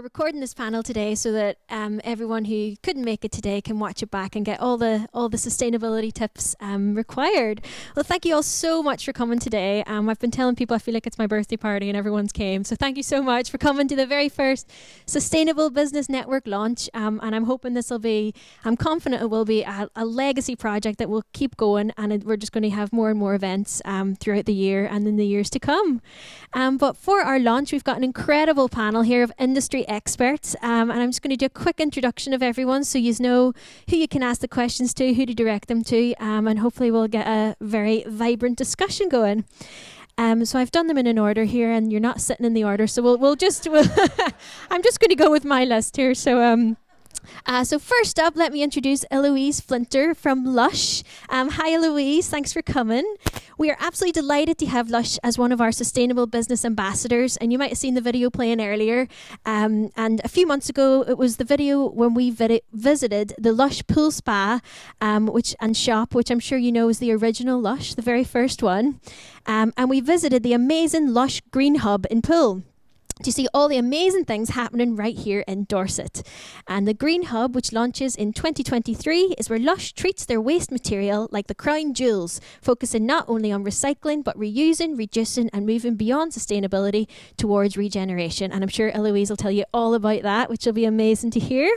we're recording this panel today so that everyone who couldn't make it today can watch it back and get all the sustainability tips required. Well, thank you all so much for coming today. I've been telling people I feel like it's my birthday party and everyone's came. So thank you so much for coming to the very first Sustainable Business Network launch. And I'm hoping this will be, I'm confident it will be a legacy project that will keep going, and we're just going to have more and more events throughout the year and in the years to come. But for our launch, we've got an incredible panel here of industry experts, and I'm just going to do a quick introduction of everyone so you know who you can ask the questions to, who to direct them to, and hopefully we'll get a very vibrant discussion going. So I've done them in an order here, and you're not sitting in the order, so we'll I'm just going to go with my list here. So first up, let me introduce Eloise Flinter from LUSH. Hi Eloise, thanks for coming. We are absolutely delighted to have LUSH as one of our sustainable business ambassadors, and you might have seen the video playing earlier. And a few months ago, it was the video when we visited the LUSH Pool Spa and shop, which I'm sure you know is the original LUSH, the very first one. And we visited the amazing LUSH Green Hub in Poole to see all the amazing things happening right here in Dorset. And the Green Hub, which launches in 2023, is where LUSH treats their waste material like the crown jewels, focusing not only on recycling, but reusing, reducing, and moving beyond sustainability towards regeneration. And I'm sure Eloise will tell you all about that, which will be amazing to hear.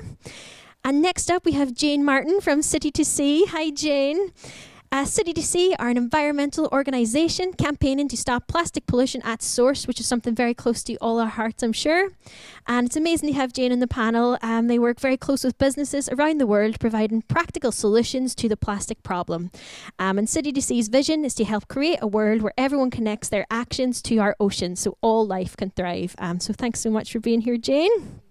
And next up, we have Jane Martin from City to Sea. Hi, Jane. City to Sea are an environmental organisation campaigning to stop plastic pollution at source, which is something very close to all our hearts, I'm sure. And it's amazing to have Jane on the panel. They work very close with businesses around the world, providing practical solutions to the plastic problem. And City to Sea's vision is to help create a world where everyone connects their actions to our oceans so all life can thrive. So thanks so much for being here, Jane.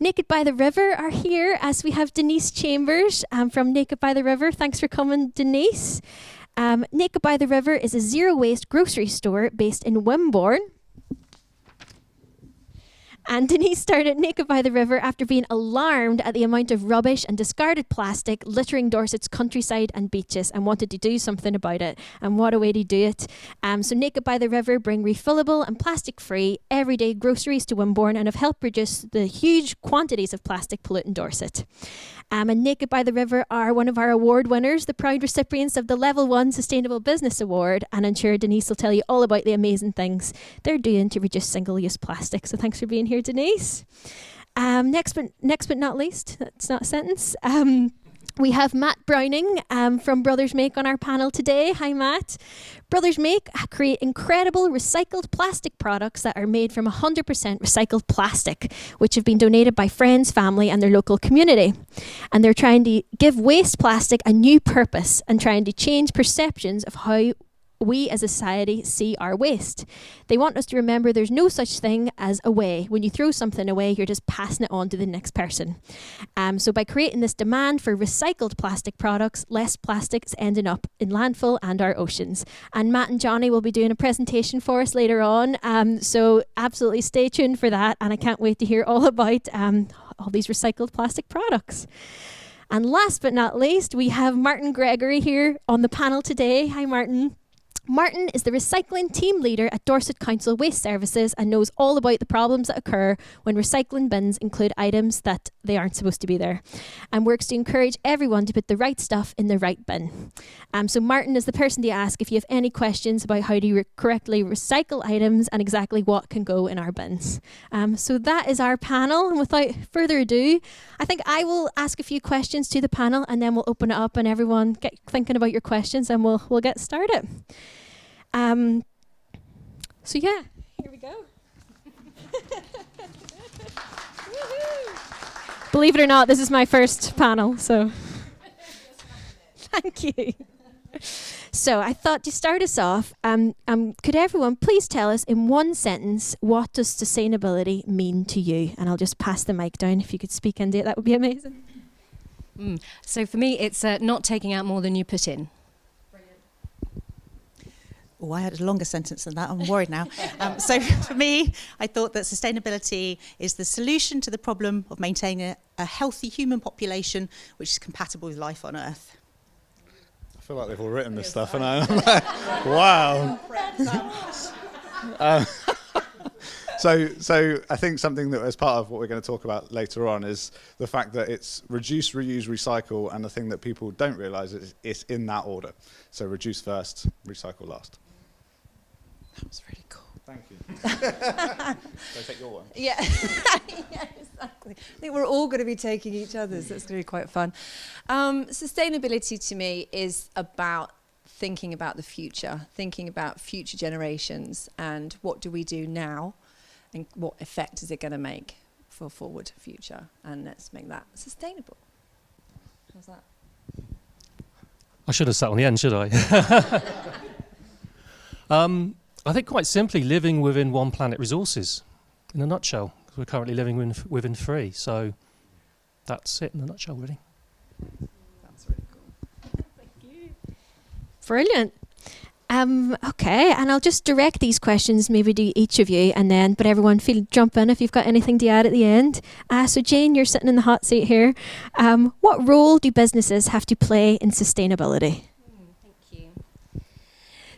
Naked by the River are here, as we have Denise Chambers from Naked by the River. Thanks for coming, Denise. Naked by the River is a zero-waste grocery store based in Wimborne. And Denise started Naked by the River after being alarmed at the amount of rubbish and discarded plastic littering Dorset's countryside and beaches, and wanted to do something about it. And what a way to do it. So Naked by the River bring refillable and plastic-free everyday groceries to Wimborne and have helped reduce the huge quantities of plastic polluting Dorset. And Naked by the River are one of our award winners, the proud recipients of the Level 1 Sustainable Business Award, and I'm sure Denise will tell you all about the amazing things they're doing to reduce single-use plastic. So thanks for being here, Denise. Next but not least, that's not a sentence, we have Matt Browning from Brothers Make on our panel today. Hi, Matt. Brothers Make create incredible recycled plastic products that are made from 100% recycled plastic, which have been donated by friends, family, and their local community. And they're trying to give waste plastic a new purpose and trying to change perceptions of how we as a society see our waste. They want us to remember there's no such thing as away. When you throw something away, you're just passing it on to the next person. So by creating this demand for recycled plastic products, less plastic is ending up in landfill and our oceans. And Matt and Johnny will be doing a presentation for us later on. So absolutely stay tuned for that. And I can't wait to hear all about all these recycled plastic products. And last but not least, we have Martin Gregory here on the panel today. Hi, Martin. Martin is the recycling team leader at Dorset Council Waste Services and knows all about the problems that occur when recycling bins include items that they aren't supposed to be there, and works to encourage everyone to put the right stuff in the right bin. So Martin is the person to ask if you have any questions about how to correctly recycle items and exactly what can go in our bins. So that is our panel, and without further ado, I think I will ask a few questions to the panel, and then we'll open it up and everyone get thinking about your questions, and we'll get started. So yeah, here we go. Believe it or not, this is my first panel, so thank you. So I thought to start us off, could everyone please tell us in one sentence, what does sustainability mean to you? And I'll just pass the mic down. If you could speak into it, that would be amazing. So for me, it's not taking out more than you put in. Oh, I had a longer sentence than that. I'm worried now. So for me, I thought that sustainability is the solution to the problem of maintaining a healthy human population which is compatible with life on Earth. I feel like they've all written this stuff, and I'm like, wow. So I think something that as part of what we're going to talk about later on is the fact that it's reduce, reuse, recycle, and the thing that people don't realise is it's in that order. So reduce first, recycle last. That was really cool. Thank you. So take your one. Yeah. Yeah, exactly. I think we're all going to be taking each other's. That's going to be quite fun. Sustainability to me is about thinking about the future, thinking about future generations, and what do we do now, and what effect is it going to make for forward future, and let's make that sustainable. How's that? I should have sat on the end, should I? I think quite simply living within one planet resources, in a nutshell. 'Cause we're currently living within three, so that's it in a nutshell, really. That's really cool. Thank you. Brilliant. Okay, and I'll just direct these questions maybe to each of you, but everyone jump in if you've got anything to add at the end. So Jane, you're sitting in the hot seat here. What role do businesses have to play in sustainability? Thank you.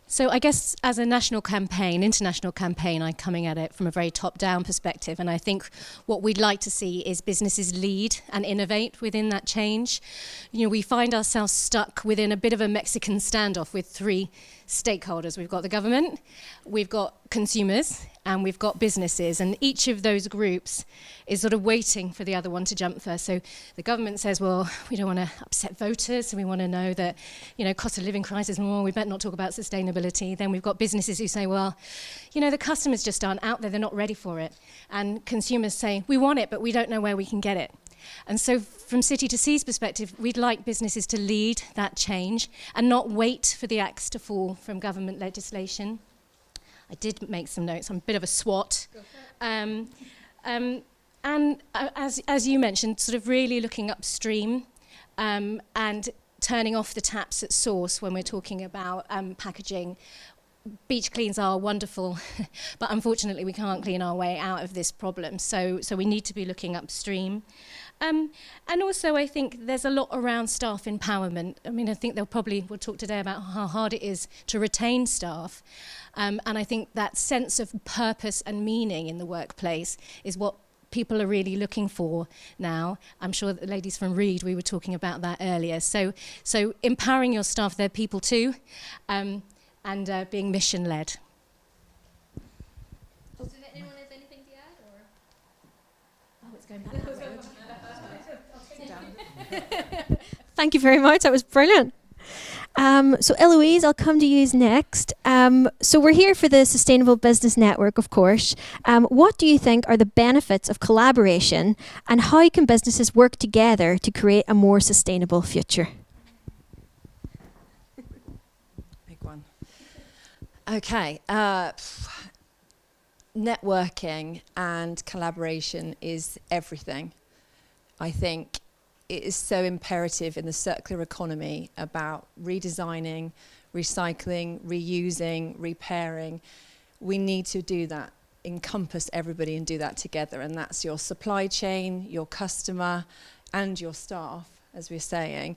So I guess as a national campaign, international campaign, I'm coming at it from a very top-down perspective, and I think what we'd like to see is businesses lead and innovate within that change. You know, we find ourselves stuck within a bit of a Mexican standoff with three stakeholders. We've got the government, we've got consumers, and we've got businesses, and each of those groups is sort of waiting for the other one to jump first. So the government says, well, we don't want to upset voters, so we want to know that, you know, cost of living crisis, well, we better not talk about sustainability. Then we've got businesses who say, well, you know, the customers just aren't out there, they're not ready for it. And consumers say, we want it, but we don't know where we can get it. And so from City to Sea's perspective, we'd like businesses to lead that change and not wait for the axe to fall from government legislation. I did make some notes. I'm a bit of a SWAT. And as you mentioned, sort of really looking upstream and turning off the taps at source when we're talking about packaging. Beach cleans are wonderful, but unfortunately we can't clean our way out of this problem. So we need to be looking upstream. And also I think there's a lot around staff empowerment. I mean, I think we'll talk today about how hard it is to retain staff. And I think that sense of purpose and meaning in the workplace is what people are really looking for now. I'm sure that the ladies from Reed, we were talking about that earlier. So empowering your staff, they're people too, and being mission-led. Does anyone have anything to add? Or? Oh, it's going back. Thank you very much. That was brilliant. So Eloise, I'll come to you next. So we're here for the Sustainable Business Network, of course. What do you think are the benefits of collaboration, and how can businesses work together to create a more sustainable future? Big one. Okay. Networking and collaboration is everything. I think it is so imperative in the circular economy about redesigning, recycling, reusing, repairing. We need to do that, encompass everybody and do that together. And that's your supply chain, your customer, and your staff, as we're saying.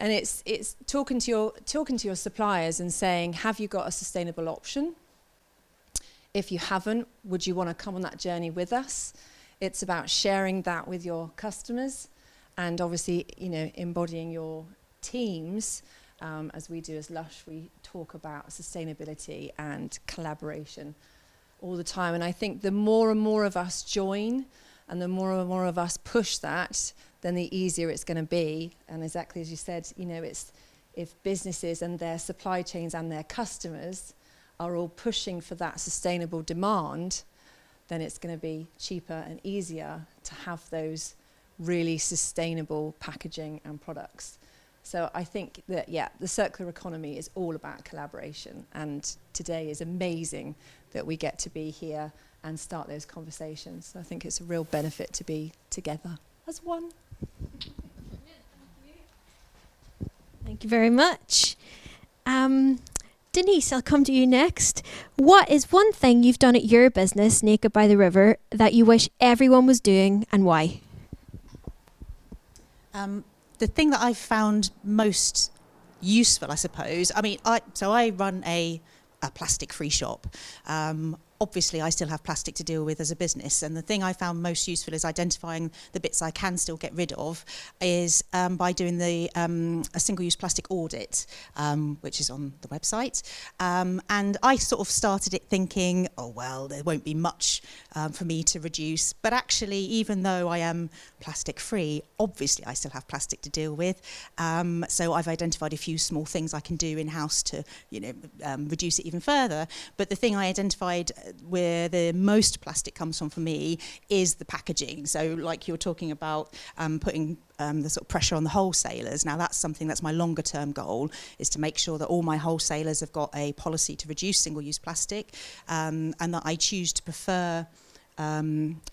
And it's talking to your suppliers and saying, have you got a sustainable option? If you haven't, would you want to come on that journey with us? It's about sharing that with your customers. And obviously, you know, embodying your teams, as we do as LUSH, we talk about sustainability and collaboration all the time. And I think the more and more of us join and the more and more of us push that, then the easier it's going to be. And exactly as you said, you know, it's if businesses and their supply chains and their customers are all pushing for that sustainable demand, then it's going to be cheaper and easier to have those really sustainable packaging and products. So I think that, yeah, the circular economy is all about collaboration, and today is amazing that we get to be here and start those conversations. So I think it's a real benefit to be together as one. Thank you very much. Denise, I'll come to you next. What is one thing you've done at your business, Naked by the River, that you wish everyone was doing, and why? The thing that I've found most useful, I suppose, I mean, I run a plastic-free shop. obviously I still have plastic to deal with as a business, and the thing I found most useful is identifying the bits I can still get rid of is by doing the a single-use plastic audit, which is on the website. And I sort of started it thinking, oh well, there won't be much for me to reduce, but actually, even though I am plastic free, obviously I still have plastic to deal with. So I've identified a few small things I can do in-house to, reduce it even further. But the thing I identified where the most plastic comes from for me is the packaging. So like you're talking about putting the sort of pressure on the wholesalers. Now that's something that's my longer term goal, is to make sure that all my wholesalers have got a policy to reduce single-use plastic, and that I choose to prefer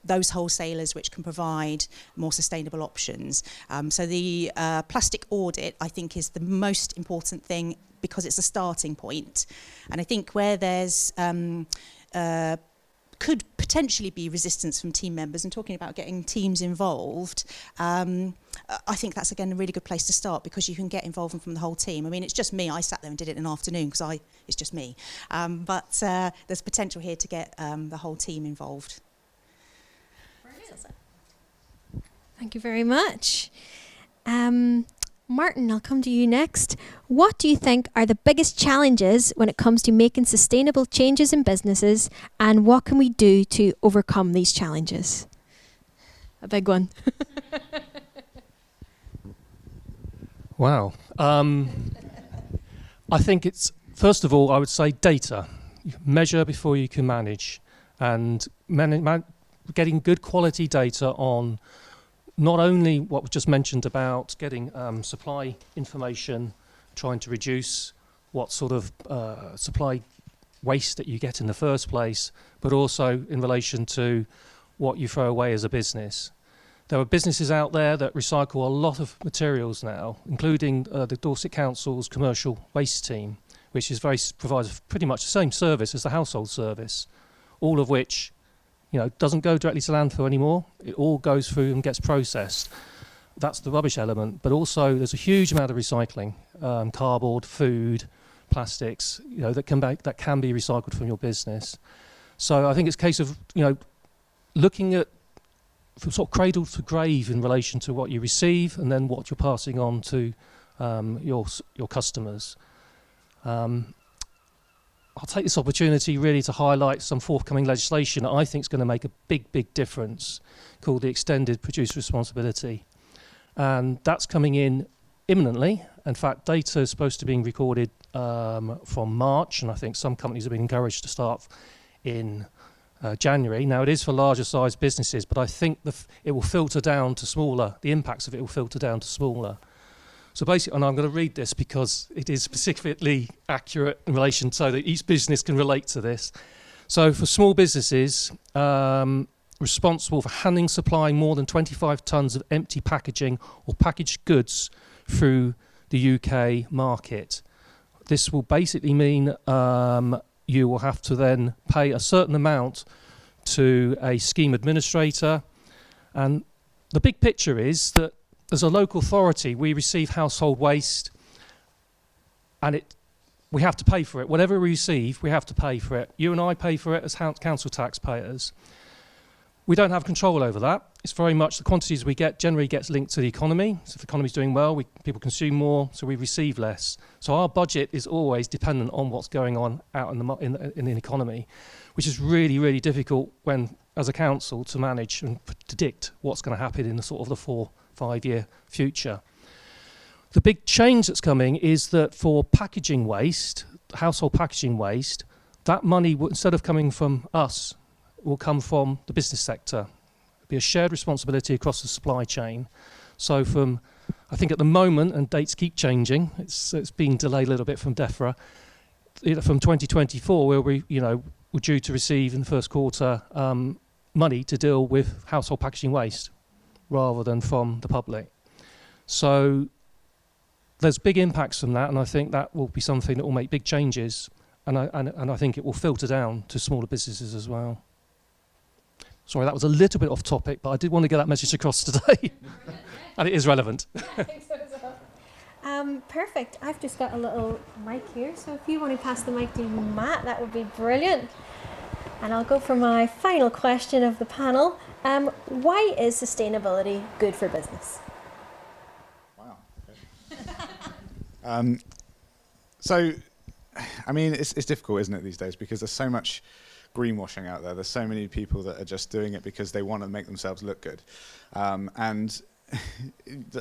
those wholesalers which can provide more sustainable options. So the plastic audit, I think, is the most important thing because it's a starting point. And I think where there's could potentially be resistance from team members, and talking about getting teams involved, I think that's again a really good place to start, because you can get involvement from the whole team. I mean, it's just me. I sat there and did it in an afternoon because it's just me. But there's potential here to get the whole team involved. Thank you very much. Martin, I'll come to you next. What do you think are the biggest challenges when it comes to making sustainable changes in businesses, and what can we do to overcome these challenges? A big one. Wow. I think it's, first of all, I would say data. You measure before you can manage, and getting good quality data on not only what was just mentioned about getting supply information, trying to reduce what sort of supply waste that you get in the first place, but also in relation to what you throw away as a business. There are businesses out there that recycle a lot of materials now, including the Dorset Council's commercial waste team, which provides pretty much the same service as the household service, all of which doesn't go directly to landfill anymore. It all goes through and gets processed. That's the rubbish element. But also there's a huge amount of recycling, cardboard, food, plastics, that can be recycled from your business. So I think it's a case of, looking at from sort of cradle to grave in relation to what you receive and then what you're passing on to your customers. I'll take this opportunity really to highlight some forthcoming legislation that I think is going to make a big, big difference, called the Extended Producer Responsibility. And that's coming in imminently. In fact, data is supposed to be being recorded from March, and I think some companies have been encouraged to start in January. Now, it is for larger sized businesses, but I think it will filter down to smaller. The impacts of it will filter down to smaller. So basically, and I'm going to read this because it is specifically accurate in relation so that each business can relate to this. So for small businesses responsible for handling, supplying more than 25 tonnes of empty packaging or packaged goods through the UK market, this will basically mean you will have to then pay a certain amount to a scheme administrator. And the big picture is that as a local authority, we receive household waste, and we have to pay for it. Whatever we receive, we have to pay for it. You and I pay for it as council taxpayers. We don't have control over that. It's very much the quantities we get generally gets linked to the economy. So if the economy's doing well, people consume more, so we receive less. So our budget is always dependent on what's going on out in the economy, which is really, really difficult when, as a council, to manage and predict what's going to happen in the sort of the 4-5-year future. The big change that's coming is that for packaging waste, household packaging waste, that money, instead of coming from us, will come from the business sector. It'll be a shared responsibility across the supply chain. So I think at the moment, and dates keep changing, it's been delayed a little bit from DEFRA, from 2024, where we're due to receive in the first quarter money to deal with household packaging waste, rather than from the public. So there's big impacts from that, and I think that will be something that will make big changes, and I think it will filter down to smaller businesses as well. Sorry, that was a little bit off topic, but I did want to get that message across today. And it is relevant. I think so as well. Perfect. I've just got a little mic here, so if you want to pass the mic to Matt, that would be brilliant. And I'll go for my final question of the panel. Why is sustainability good for business? Wow. Okay. So, I mean, it's difficult, isn't it, these days, because there's so much greenwashing out there. There's so many people that are just doing it because they want to make themselves look good. And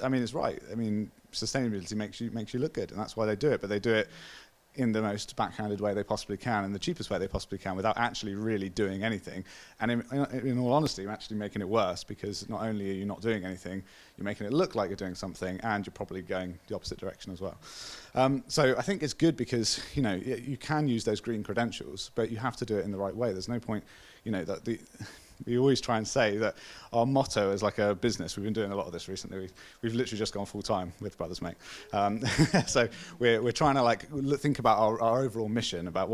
I mean, it's right. I mean, sustainability makes you look good, and that's why they do it. But they do it in the most backhanded way they possibly can, in the cheapest way they possibly can, without actually really doing anything. And in all honesty, you're actually making it worse, because not only are you not doing anything, you're making it look like you're doing something, and you're probably going the opposite direction as well. So I think it's good because, you know, you can use those green credentials, but you have to do it in the right way. There's no point, you know, that we always try and say that our motto as like a business, we've been doing a lot of this recently, we've literally just gone full time with Brothers Mate. So we're trying to like think about our overall mission, about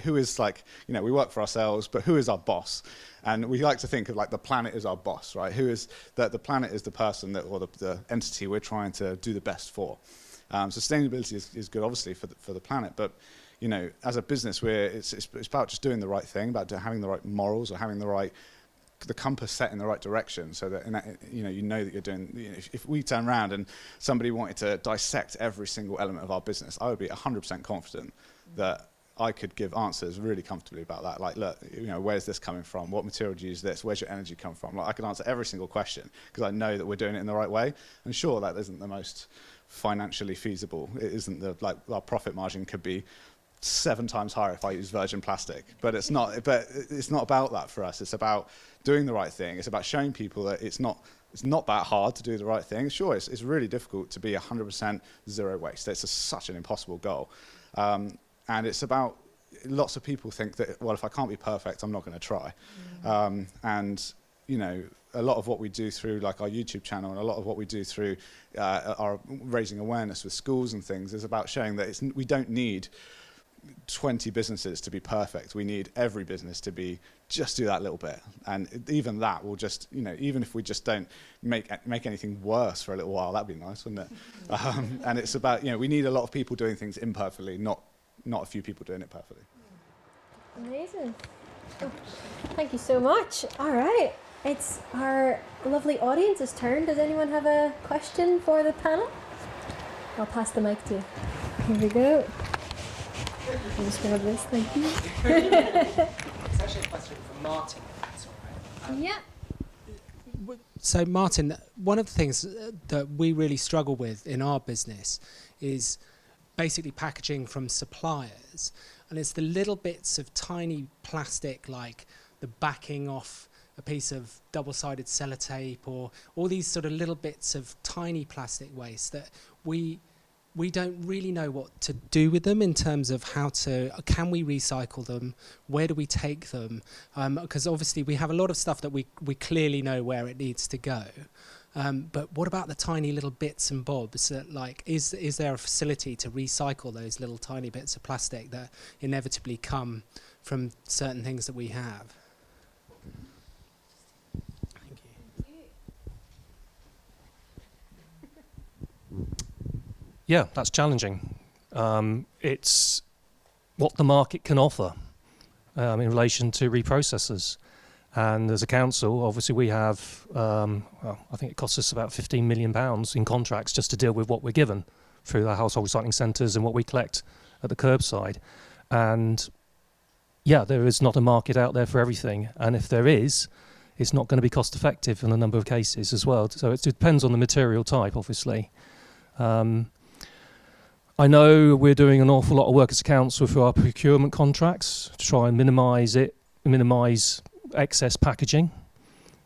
who is like, you know, we work for ourselves, but who is our boss? And we like to think of like the planet is our boss, right? Who is that? The planet is the person that, or the entity we're trying to do the best for. Sustainability is good, obviously, for the planet, but you know, as a business, it's about just doing the right thing, about having the right morals, or having the compass set in the right direction, so that you know that you're doing. You know, if we turn around and somebody wanted to dissect every single element of our business, I would be 100% confident that I could give answers really comfortably about that. Like, look, you know, where's this coming from? What material do you use this? Where's your energy come from? Like, I can answer every single question because I know that we're doing it in the right way. And sure, that isn't the most financially feasible. It isn't our profit margin could be 7 times higher if I use virgin plastic, but it's not. But it's not about that for us. It's about doing the right thing. It's about showing people that it's not that hard to do the right thing. Sure, it's really difficult to be 100% zero waste. It's such an impossible goal, and it's about, lots of people think that, well, if I can't be perfect, I'm not going to try. And you know, a lot of what we do through like our YouTube channel, and a lot of what we do through our raising awareness with schools and things, is about showing that we don't need 20 businesses to be perfect. We need every business to just do that little bit, and even that will just, you know, even if we just don't make anything worse for a little while, that'd be nice, wouldn't it? And it's about, you know, we need a lot of people doing things imperfectly, not a few people doing it perfectly. Amazing. Oh, thank you so much. All right, it's our lovely audience's turn. Does anyone have a question for the panel? I'll pass the mic to you. Here we go. I'm just going to this, thank you. It's actually a question for Martin, if that's all right. Yeah. So Martin, one of the things that we really struggle with in our business is basically packaging from suppliers, and it's the little bits of tiny plastic, like the backing off a piece of double-sided sellotape, or all these sort of little bits of tiny plastic waste that we don't really know what to do with them, in terms of can we recycle them, where do we take them, because obviously we have a lot of stuff that we clearly know where it needs to go, but what about the tiny little bits and bobs that, like, is there a facility to recycle those little tiny bits of plastic that inevitably come from certain things that we have? Thank you. Yeah, that's challenging. It's what the market can offer in relation to reprocessors. And as a council, obviously we have, I think it costs us about £15 million in contracts just to deal with what we're given through the household recycling centres and what we collect at the curbside. And yeah, there is not a market out there for everything. And if there is, it's not going to be cost effective in a number of cases as well. So it depends on the material type, obviously. I know we're doing an awful lot of work as a council through our procurement contracts to try and minimise excess packaging.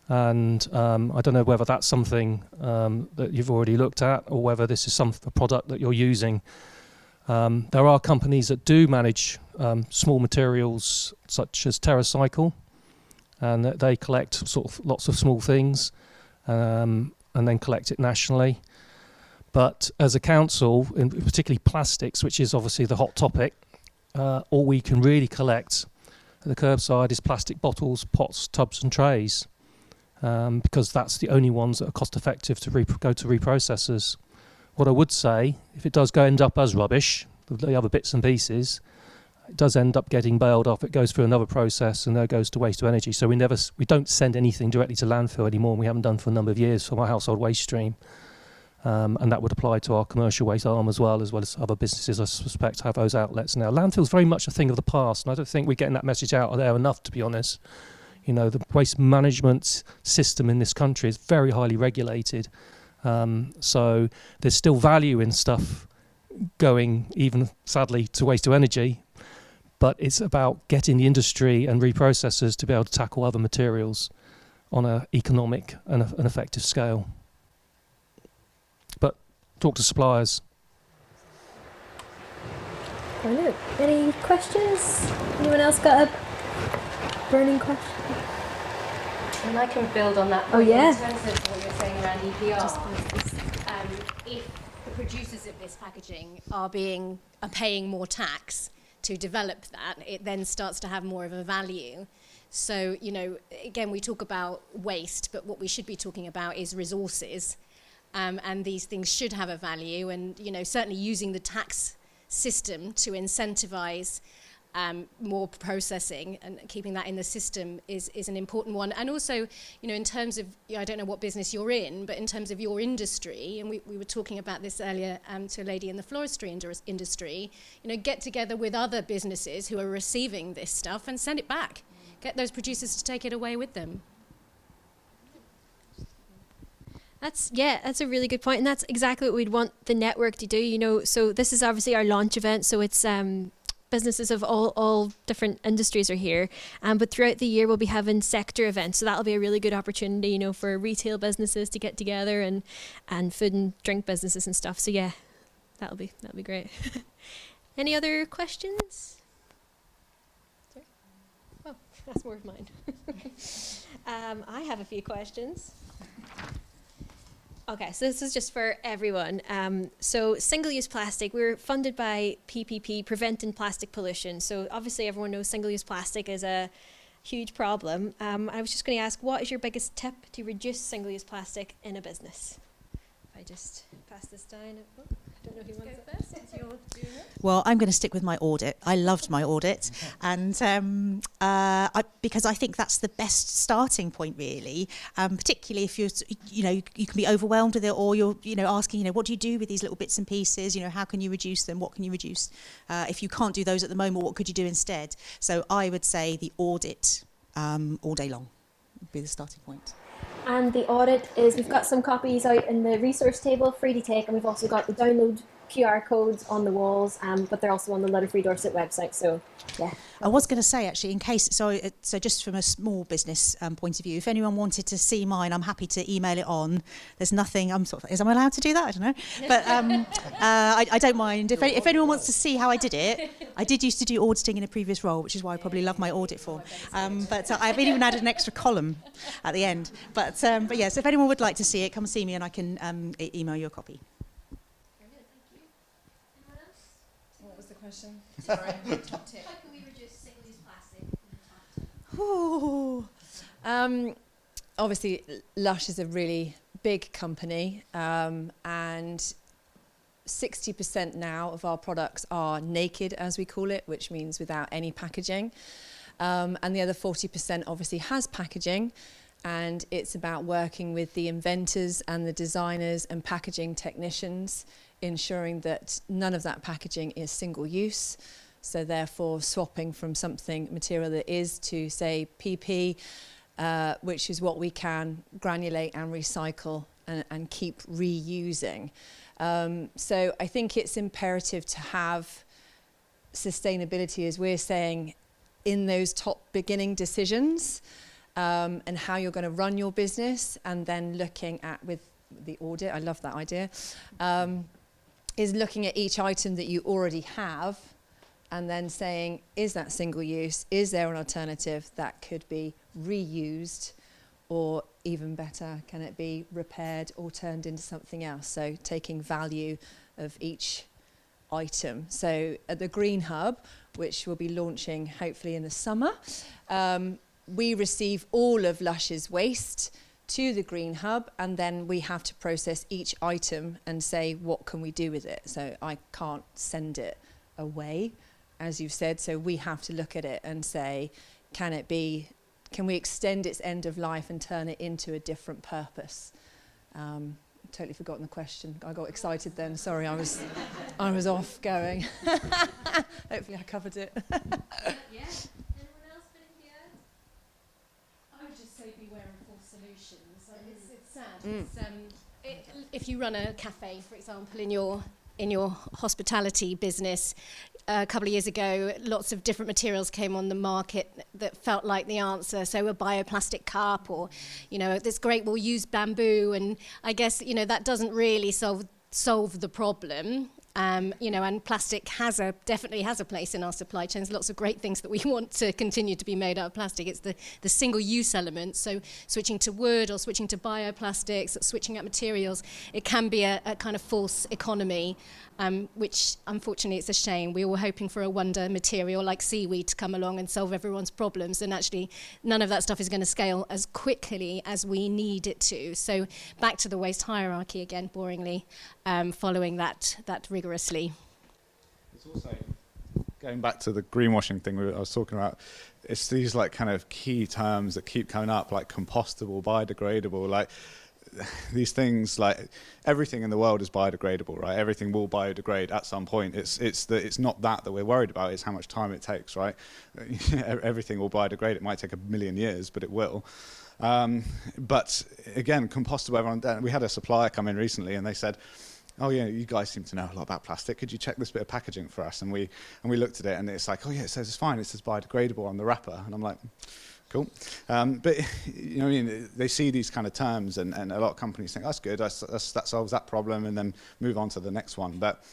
And I don't know whether that's something that you've already looked at, or whether this is a product that you're using. There are companies that do manage small materials such as TerraCycle, and they collect sort of lots of small things and then collect it nationally. But as a council, particularly plastics, which is obviously the hot topic, all we can really collect at the curbside is plastic bottles, pots, tubs and trays, because that's the only ones that are cost effective to go to reprocessors. What I would say, if it does end up as rubbish, the other bits and pieces, it does end up getting baled off. It goes through another process and there goes to waste to energy. So we don't send anything directly to landfill anymore, and we haven't done for a number of years from our household waste stream. And that would apply to our commercial waste arm as well as other businesses, I suspect, have those outlets now. Landfill's very much a thing of the past, and I don't think we're getting that message out there enough, to be honest. You know, the waste management system in this country is very highly regulated. So there's still value in stuff going, even sadly, to waste to energy. But it's about getting the industry and reprocessors to be able to tackle other materials on an economic and an effective scale. But talk to suppliers. Brilliant. Any questions? Anyone else got a burning question? And I can build on that point. Oh, yeah. In terms of what you're saying around EPR, if the producers of this packaging are paying more tax to develop that, it then starts to have more of a value. So, you know, again, we talk about waste, but what we should be talking about is resources. And these things should have a value, and, you know, certainly using the tax system to incentivize more processing and keeping that in the system is an important one. And also, you know, in terms of, you know, I don't know what business you're in, but in terms of your industry, and we were talking about this earlier to a lady in the floristry industry, you know, get together with other businesses who are receiving this stuff and send it back. Get those producers to take it away with them. That's a really good point, and that's exactly what we'd want the network to do. You know, so this is obviously our launch event, so it's businesses of all different industries are here, but throughout the year we'll be having sector events, so that'll be a really good opportunity, you know, for retail businesses to get together and food and drink businesses and stuff. So yeah, that'll be great. Any other questions? Sorry? Oh, that's more of mine. I have a few questions. Okay, so this is just for everyone. So single-use plastic, we're funded by PPP, Preventing Plastic Pollution. So obviously everyone knows single-use plastic is a huge problem. I was just going to ask, what is your biggest tip to reduce single-use plastic in a business? If I just pass this down. Oh, I don't know who wants it first. You're doing it. Well, I'm going to stick with my audit. I loved my audit, and because I think that's the best starting point, really. Particularly if you can be overwhelmed with it, or you're, asking, what do you do with these little bits and pieces? How can you reduce them? What can you reduce? If you can't do those at the moment, what could you do instead? So I would say the audit all day long would be the starting point. And the audit is, we've got some copies out in the resource table, free to take, and we've also got the download QR codes on the walls, but they're also on the Litter Free Dorset website, so yeah. I was going to say, actually, in case, so just from a small business point of view, if anyone wanted to see mine, I'm happy to email it on. There's nothing, am I allowed to do that? I don't know. But I don't mind. If anyone wants to see how I did it, I did used to do auditing in a previous role, which is why I probably love my audit form. But I've even added an extra column at the end. But yes, if anyone would like to see it, come see me and I can email you a copy. Question. Sorry. Top tip. How can we reduce single-use plastic? Obviously, LUSH is a really big company, and 60% now of our products are naked, as we call it, which means without any packaging. And the other 40% obviously has packaging, and it's about working with the inventors and the designers and packaging technicians, ensuring that none of that packaging is single use, so therefore swapping from material that is to, say, PP, which is what we can granulate and recycle and keep reusing. So I think it's imperative to have sustainability, as we're saying, in those top beginning decisions, and how you're going to run your business, and then looking at, with the audit, I love that idea, is looking at each item that you already have and then saying, is that single use? Is there an alternative that could be reused, or even better, can it be repaired or turned into something else? So taking value of each item. So at the Green Hub, which we'll be launching hopefully in the summer, we receive all of LUSH's waste to the Green Hub, and then we have to process each item and say, what can we do with it? So I can't send it away. as you've said, so we have to look at it and say, can we extend its end of life and turn it into a different purpose? Totally forgotten the question. I got excited then. Sorry, I was off going. Hopefully I covered it. Yeah. Anyone else been in here? I would just say beware of false solutions. It's sad. If you run a cafe, for example, in your hospitality business, a couple of years ago, lots of different materials came on the market that felt like the answer. So a bioplastic cup, or, this great, we'll use bamboo. And I guess, that doesn't really solve the problem. And plastic definitely has a place in our supply chains. Lots of great things that we want to continue to be made out of plastic. It's the single-use element. So switching to wood or switching to bioplastics, switching out materials, it can be a kind of false economy, which unfortunately it's a shame. We were hoping for a wonder material like seaweed to come along and solve everyone's problems, and actually none of that stuff is going to scale as quickly as we need it to. So back to the waste hierarchy again, boringly, following that rigorously. It's also going back to the greenwashing thing I was talking about. It's these like kind of key terms that keep coming up, like compostable, biodegradable, like these things. Like everything in the world is biodegradable, right? Everything will biodegrade at some point. It's not that we're worried about. It's how much time it takes, right? Everything will biodegrade. It might take 1 million years, but it will. But again, compostable. We had a supplier come in recently, and they said, "Oh yeah, you guys seem to know a lot about plastic. Could you check this bit of packaging for us?" And we looked at it, and it's like, "Oh yeah, it says it's fine. It says biodegradable on the wrapper." And I'm like, "Cool." But they see these kind of terms, and a lot of companies think that's good. That solves that problem, and then move on to the next one. But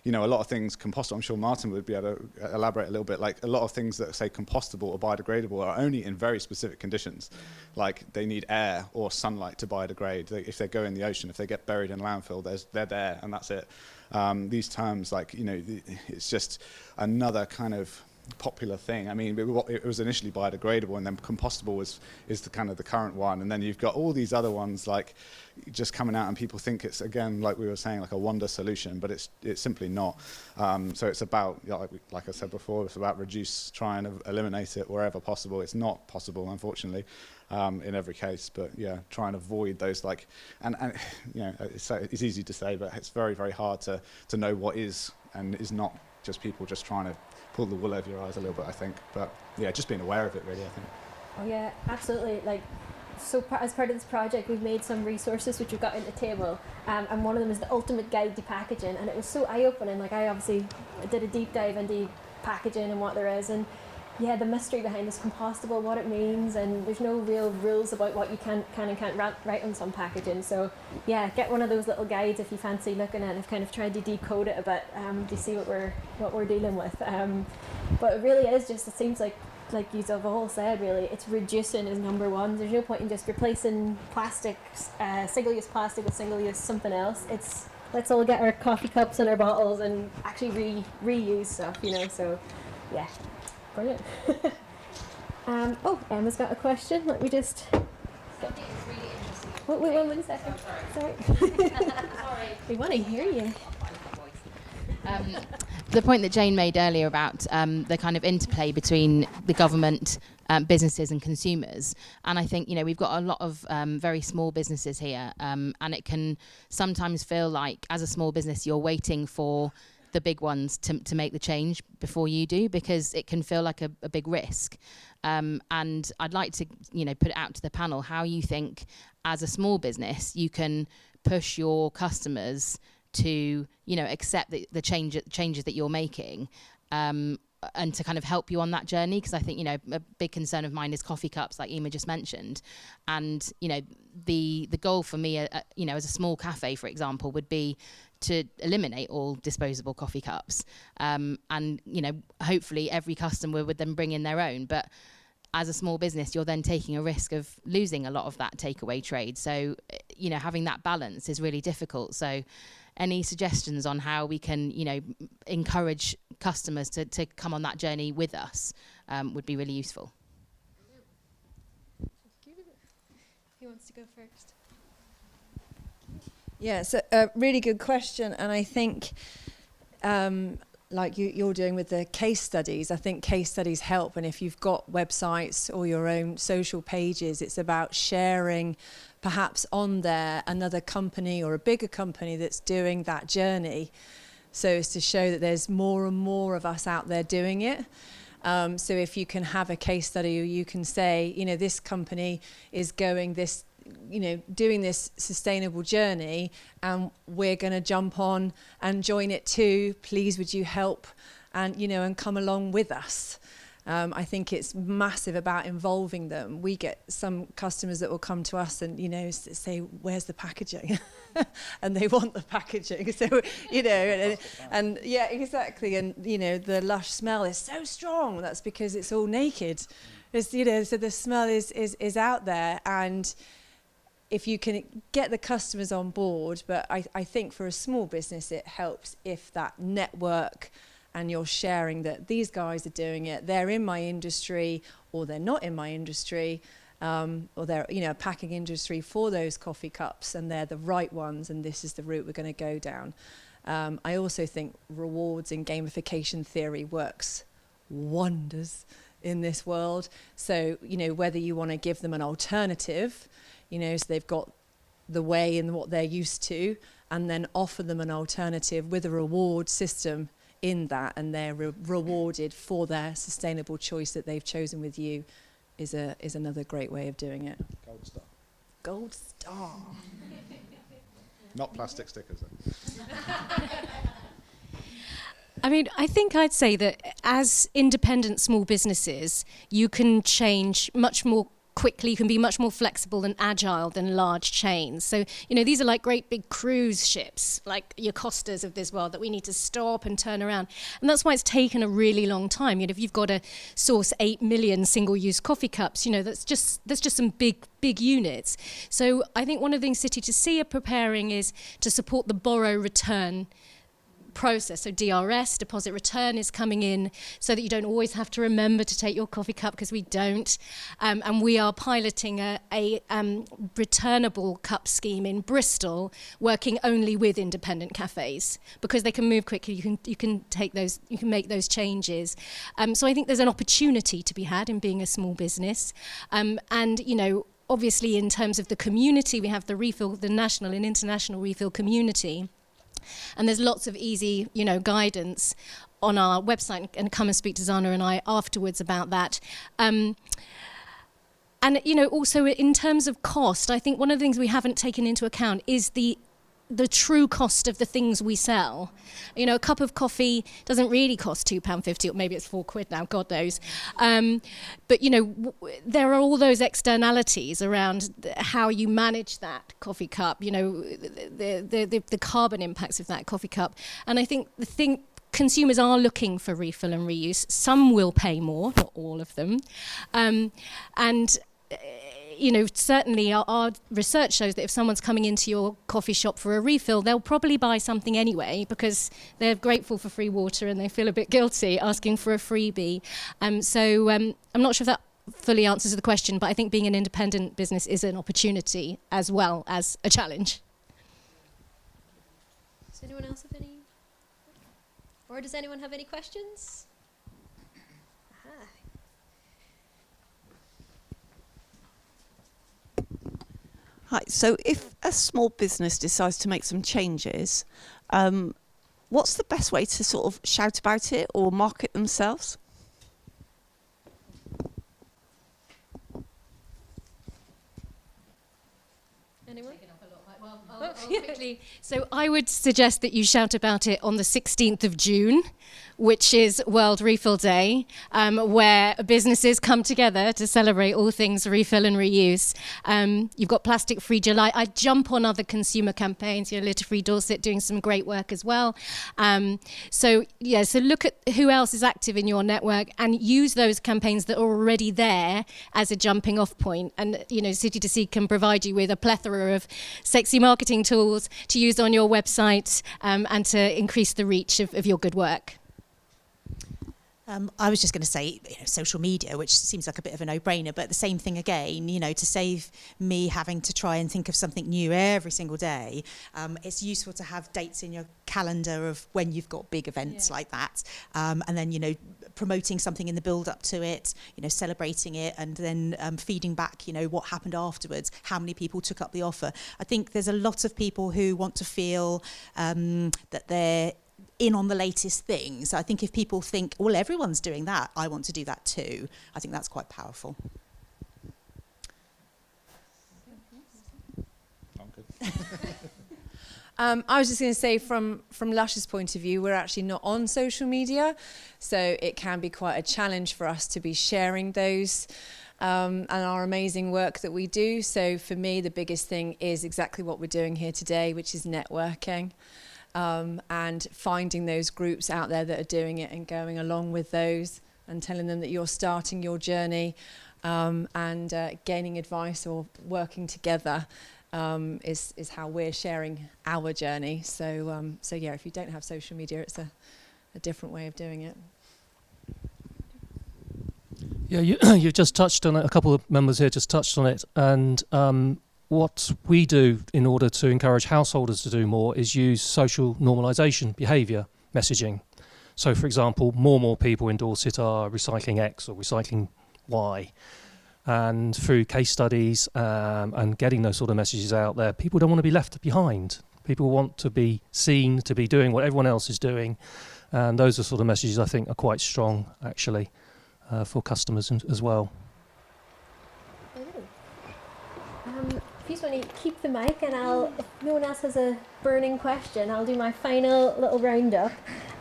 a lot of things compostable. I'm sure Martin would be able to elaborate a little bit. Like a lot of things that say compostable or biodegradable are only in very specific conditions. Like they need air or sunlight to biodegrade. If they go in the ocean, if they get buried in a landfill, they're there, and that's it. These terms, it's just another kind of popular thing. I mean, it was initially biodegradable, and then compostable is the kind of the current one, and then you've got all these other ones like just coming out, and people think it's, again, like we were saying, like a wonder solution, but it's simply not. So it's about, like I said before, it's about try and eliminate it wherever possible. It's not possible, unfortunately, in every case, but yeah, try and avoid those and it's easy to say, but it's very, very hard to know what is and is not just people just trying to pull the wool over your eyes a little bit, I think. But yeah, just being aware of it, really, I think. Oh yeah, absolutely. So as part of this project, we've made some resources which we've got in the table, and one of them is the ultimate guide to packaging, and it was so eye-opening. I obviously did a deep dive into packaging and what there is, and yeah, the mystery behind this compostable, what it means, and there's no real rules about what you can and can't write on some packaging. So yeah, get one of those little guides if you fancy looking at it. I've kind of tried to decode it a bit to see what we're dealing with. But it really is just, it seems like you have all said, really, it's reducing is number one. There's no point in just replacing plastic, single-use plastic with single-use something else. Let's all get our coffee cups and our bottles and actually reuse stuff, so yeah. Brilliant. Emma's got a question. Let me just... Wait 1 second. Sorry. Sorry. We want to hear you. The point that Jane made earlier about the kind of interplay between the government, businesses and consumers, and I think we've got a lot of very small businesses here, and it can sometimes feel like, as a small business, you're waiting for the big ones to make the change before you do, because it can feel like a big risk. And I'd like to put it out to the panel how you think, as a small business, you can push your customers to accept the changes that you're making, and to kind of help you on that journey. Because I think a big concern of mine is coffee cups, like Emma just mentioned, and the goal for me as a small cafe, for example, would be to eliminate all disposable coffee cups, and hopefully every customer would then bring in their own. But as a small business, you're then taking a risk of losing a lot of that takeaway trade. So having that balance is really difficult. So any suggestions on how we can encourage customers to come on that journey with us would be really useful. Who wants to go first? Yeah, so a really good question, and I think like you're doing with the case studies. I think case studies help, and if you've got websites or your own social pages, it's about sharing perhaps on there another company or a bigger company that's doing that journey, so as to show that there's more and more of us out there doing it. So if you can have a case study, or you can say, you know, this company is going this, you know, doing this sustainable journey, and we're going to jump on and join it too. Please, would you help and, you know, and come along with us? I think it's massive about involving them. We get some customers that will come to us and, you know, say, where's the packaging? And they want the packaging. So, you know, and yeah, exactly. And, you know, the LUSH smell is so strong. That's because it's all naked. It's, you know, so the smell is out there. And if you can get the customers on board, but I think for a small business, it helps if that network and you're sharing that these guys are doing it, they're in my industry, or they're not in my industry, or they're, you know, a packing industry for those coffee cups, and they're the right ones, and this is the route we're going to go down. I also think rewards and gamification theory works wonders in this world. So, you know, whether you want to give them an alternative, you know, so they've got the way and what they're used to, and then offer them an alternative with a reward system in that, and they're rewarded for their sustainable choice that they've chosen with you, is another great way of doing it. Gold star. Gold star. Not plastic stickers, though. I mean, I think I'd say that as independent small businesses, you can change much more quickly, you can be much more flexible and agile than large chains. So, you know, these are like great big cruise ships, like your Costas of this world, that we need to stop and turn around. And that's why it's taken a really long time. You know, if you've got to source 8 million single-use coffee cups, you know, that's just some big units. So I think one of the things City to Sea are preparing is to support the borrow return process. So DRS, deposit return, is coming in so that you don't always have to remember to take your coffee cup, because we don't. And we are piloting a returnable cup scheme in Bristol, working only with independent cafes, because they can move quickly. You can make those changes. So I think there's an opportunity to be had in being a small business. And, you know, obviously in terms of the community, we have the national and international refill community. And there's lots of easy, you know, guidance on our website, and come and speak to Zana and I afterwards about that. And, you know, also in terms of cost, I think one of the things we haven't taken into account is the true cost of the things we sell. You know, a cup of coffee doesn't really cost £2.50, or maybe it's £4 now, God knows. But, you know, there are all those externalities around how you manage that coffee cup, you know, the carbon impacts of that coffee cup. And I think consumers are looking for refill and reuse. Some will pay more, not all of them. You know, certainly our research shows that if someone's coming into your coffee shop for a refill, they'll probably buy something anyway, because they're grateful for free water and they feel a bit guilty asking for a freebie. So I'm not sure if that fully answers the question, but I think being an independent business is an opportunity as well as a challenge. Does anyone else have any? Or does anyone have any questions? Aha. Hi. So if a small business decides to make some changes, what's the best way to sort of shout about it or market themselves? Anyone? I'll quickly. So I would suggest that you shout about it on the 16th of June, which is World Refill Day, where businesses come together to celebrate all things refill and reuse. You've got Plastic Free July. I jump on other consumer campaigns, you know, Litter Free Dorset doing some great work as well. So look at who else is active in your network and use those campaigns that are already there as a jumping off point. And, you know, City to Sea can provide you with a plethora of sexy marketing tools to use on your website and to increase the reach of your good work. I was just going to say, social media, which seems like a bit of a no-brainer, but the same thing again, to save me having to try and think of something new every single day, it's useful to have dates in your calendar of when you've got big events like that, and then, promoting something in the build-up to it, celebrating it, and then feeding back, what happened afterwards, how many people took up the offer. I think there's a lot of people who want to feel that they're in on the latest things. I think if people think, well, everyone's doing that, I want to do that too, I think that's quite powerful. I was just going to say, from LUSH's point of view, we're actually not on social media, so it can be quite a challenge for us to be sharing those and our amazing work that we do. So for me, the biggest thing is exactly what we're doing here today, which is networking. And finding those groups out there that are doing it and going along with those and telling them that you're starting your journey, and gaining advice or working together is how we're sharing our journey. So yeah, if you don't have social media, it's a different way of doing it. Yeah, you've just touched on it, a couple of members here just touched on it, and what we do in order to encourage householders to do more is use social normalisation behaviour messaging. So, for example, more and more people in Dorset are recycling X or recycling Y. And through case studies and getting those sort of messages out there, people don't want to be left behind. People want to be seen to be doing what everyone else is doing. And those are sort of messages I think are quite strong, actually, for customers as well. Please, want to keep the mic, and if no one else has a burning question, I'll do my final little roundup.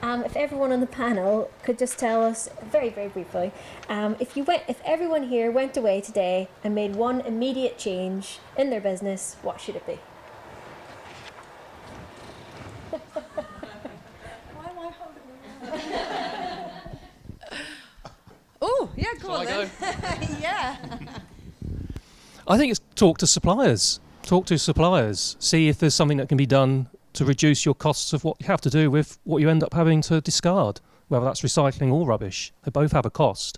If everyone on the panel could just tell us very, very briefly, if everyone here went away today and made one immediate change in their business, what should it be? Why am I holding the Oh, yeah, go on then. Yeah. I think it's talk to suppliers. Talk to suppliers. See if there's something that can be done to reduce your costs of what you have to do with what you end up having to discard, whether that's recycling or rubbish. They both have a cost.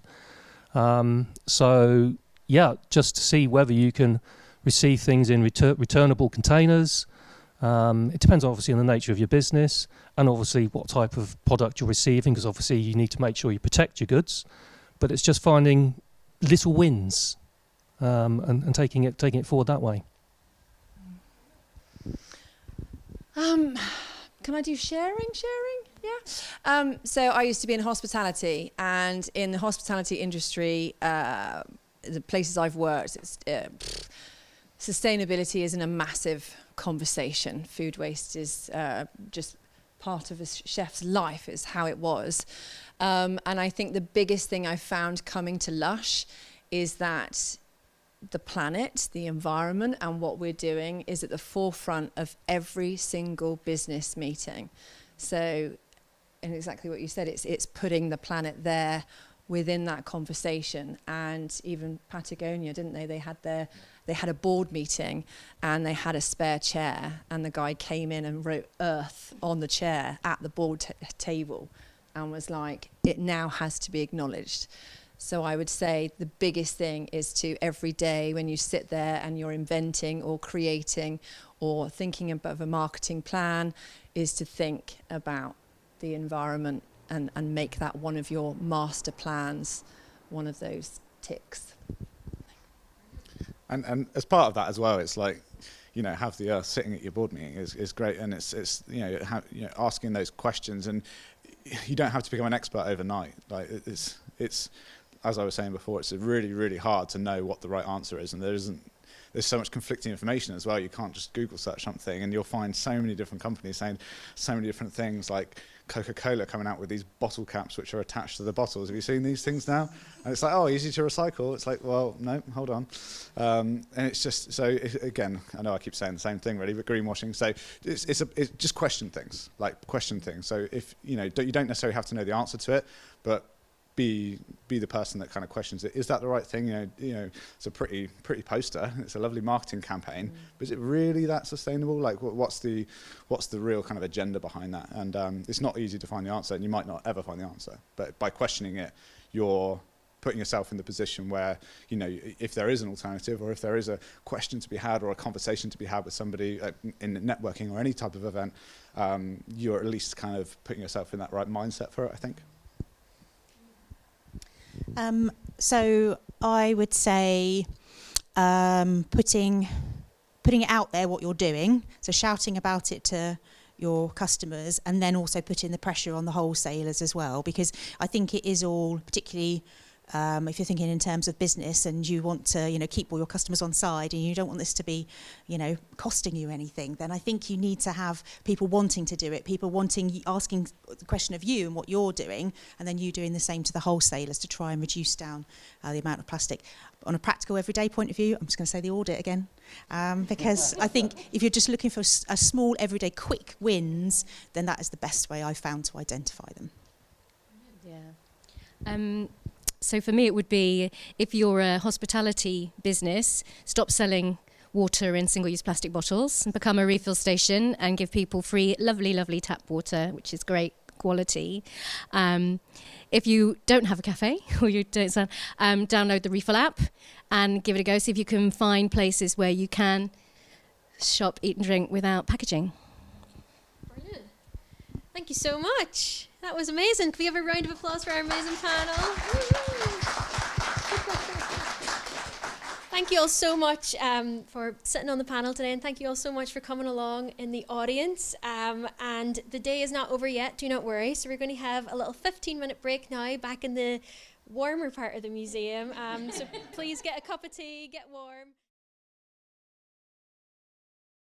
So, yeah, just to see whether you can receive things in returnable containers. It depends obviously on the nature of your business and obviously what type of product you're receiving, because obviously you need to make sure you protect your goods. But it's just finding little wins. And taking it forward that way. Can I do sharing? Yeah. So I used to be in hospitality, and in the hospitality industry, the places I've worked, sustainability isn't a massive conversation. Food waste is just part of a chef's life. It's how it was. And I think the biggest thing I found coming to LUSH is that the planet, the environment, and what we're doing is at the forefront of every single business meeting. So, and exactly what you said, it's putting the planet there within that conversation. And even Patagonia, didn't they? They had a board meeting and they had a spare chair, and the guy came in and wrote Earth on the chair at the board table and was like, it now has to be acknowledged. So I would say the biggest thing is to every day when you sit there and you're inventing or creating or thinking about a marketing plan, is to think about the environment and make that one of your master plans, one of those ticks. And as part of that as well, it's like, have the Earth sitting at your board meeting is great, and it's asking those questions, and you don't have to become an expert overnight. Like it's as I was saying before, it's really, really hard to know what the right answer is, and there's so much conflicting information as well. You can't just Google search something and you'll find so many different companies saying so many different things, like Coca-Cola coming out with these bottle caps which are attached to the bottles. Have you seen these things now? And it's like, oh, easy to recycle. It's like, well, no, hold on. And it's just, so again, I know I keep saying the same thing really, but greenwashing. So it's just question things. So if, you don't necessarily have to know the answer to it, but be the person that kind of questions it. Is that the right thing? You know, it's a pretty poster. It's a lovely marketing campaign, but is it really that sustainable? Like, what's the real kind of agenda behind that? And it's not easy to find the answer, and you might not ever find the answer. But by questioning it, you're putting yourself in the position where, you know, if there is an alternative, or if there is a question to be had or a conversation to be had with somebody in networking or any type of event, you're at least kind of putting yourself in that right mindset for it, I think. So I would say putting it out there what you're doing, so shouting about it to your customers, and then also putting the pressure on the wholesalers as well, because I think it is all, particularly if you're thinking in terms of business and you want to, you know, keep all your customers on side and you don't want this to be, you know, costing you anything, then I think you need to have people wanting to do it, people asking the question of you and what you're doing, and then you doing the same to the wholesalers to try and reduce down the amount of plastic. On a practical everyday point of view, I'm just going to say the audit again, because I think if you're just looking for a small everyday quick wins, then that is the best way I've found to identify them. Yeah. So for me, it would be, if you're a hospitality business, stop selling water in single-use plastic bottles and become a refill station and give people free, lovely, lovely tap water, which is great quality. If you don't have a cafe, or you don't, download the Refill app and give it a go. See if you can find places where you can shop, eat and drink without packaging. Brilliant. Thank you so much. That was amazing. Can we have a round of applause for our amazing panel? Thank you all so much for sitting on the panel today, and thank you all so much for coming along in the audience. And the day is not over yet, do not worry. So we're going to have a little 15-minute break now back in the warmer part of the museum. So please get a cup of tea, get warm.